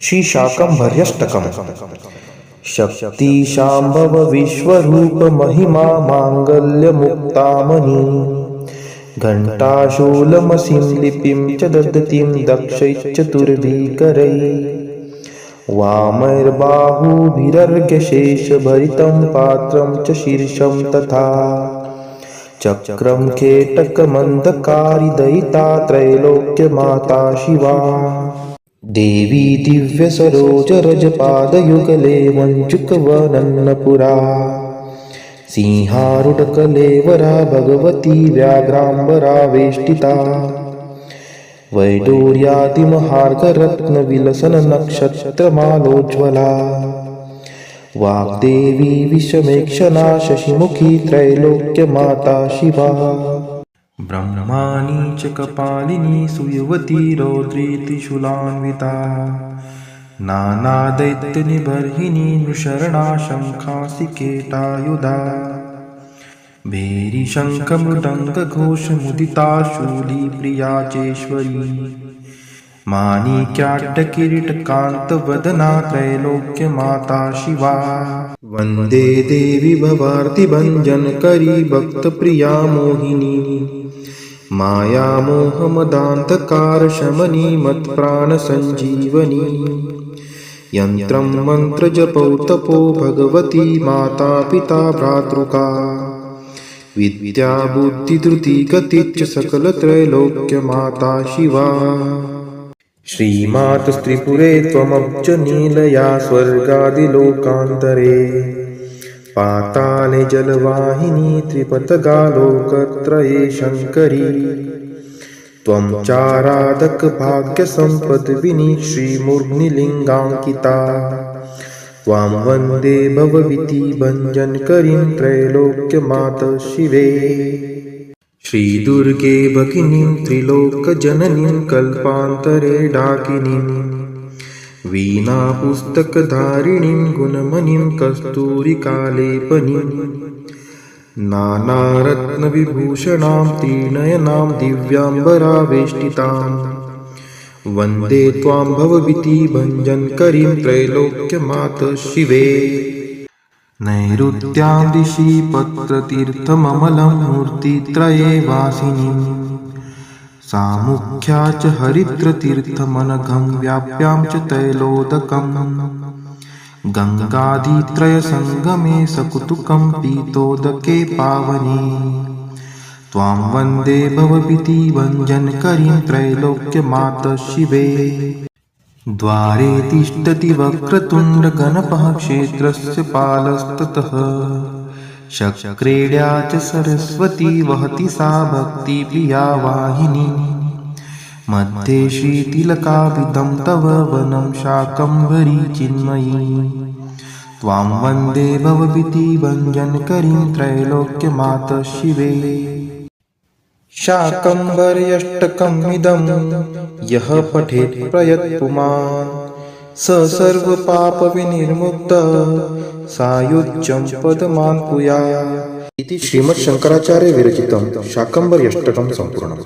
श्री शाकंभर्यष्टकम्। शक्ति शाम्भव विश्वरूप महिमा मांगल्य मुक्तामणि। घंटाशूलमसिं लिपिं च दधतीं दक्षैश्चतुर्भिकरैः। वामैर्बाहुभिरर्घ्यशेषभरितं पात्रं च शीर्षं तथा। चक्रं केटकमन्धकारी दयिता त्रैलोक्यमाता शिवा। देवी दिव्यसरोजरजपादयुगले मञ्जुकवनन्नपुरा। सिंहारूढकलेवरा भगवती व्याघ्राम्बरा वेष्टिता। वैडूर्यादिमहार्घरत्नविलसन्नक्षत्रमालोज्ज्वला। वाग्देवी विषमेक्षणा शशिमुखी त्रैलोक्यमाता शिवा। ब्रह्माणी च कपालिनी सुयुवती रौद्री त्रिशूलान्विता। नानादैत्यनिबर्हिणी नृशरणा शङ्खासिकेटायुधा। भेरीशङ्खमृदङ्गघोषमुदिता शूलीप्रिया चेश्वरी। माणिक्याट्टकिरीटकान्तवदना त्रैलोक्यमाता शिवा। वन्दे देवी भवार्तिभञ्जनकरी भक्तप्रिया मोहिनी। मायामोहमदान्धकारशमनी मत्प्राणसञ्जीवनी। यन्त्रं मन्त्रजपौ तपो भगवती माता पिता भ्रातृका। विद्या बुद्धिधृति गतिश्च सकलत्रैलोक्यमाता शिवा। श्रीमातस्त्रिपुरे त्वमब्जनीलया स्वर्गादिलोकान्तरे। पाताले जलवाहिनी त्रिपथगालोकत्रये शङ्करी। त्वं चाराधकभाग्यसम्पद्विनी श्रीमूर्ध्निलिङ्गाङ्किता। त्वां वन्दे भवभीति भञ्जनकरीं त्रैलोक्यमातः शिवे। श्रीदुर्गे भगिनीं त्रिलोकजननीं कल्पान्तरे डाकिनीं। वीणापुस्तकधारिणीं गुणमणिं कस्तूरिकालेपनीं। नानारत्नविभूषणां त्रिनयनां दिव्याम्बरावेष्टितां। वन्दे त्वां भवभीति भञ्जनकरीं त्रैलोक्यमातः शिवे। नैऋत्यां दिशि पत्रतीर्थममलं मूर्तित्रये वासिनीं। सामुख्या च हरिद्रतीर्थमनघं व्याप्यां च तैलोदकम्। गङ्गाधित्रयसङ्गमे सकुतुकं पीतोदके पावने। त्वां वन्दे भवभीति भञ्जनकरीं त्रैलोक्यमातः शिवे। द्वारे तिष्ठति वक्रतुण्डगणपः क्षेत्रस्य पालस्ततः। शक्रेड्या च सरस्वती वहति सा भक्तिप्रिया वाहिनी। मध्ये श्रीतिलकाभिधं तव वनं शाकम्भरी चिन्मयी। त्वां वन्दे भवभीति भञ्जनकरीं त्रैलोक्यमातः शिवे। शाकम्भर्यष्टकमिदं यः पठेत् प्रयत् पुमान्। स सर्वपापविनिर्मुक्तः सायुज्यं पदमाप्नुयात्। इति श्रीमच्छङ्कराचार्य विरचितं शाकम्भर्यष्टकं सम्पूर्णम्।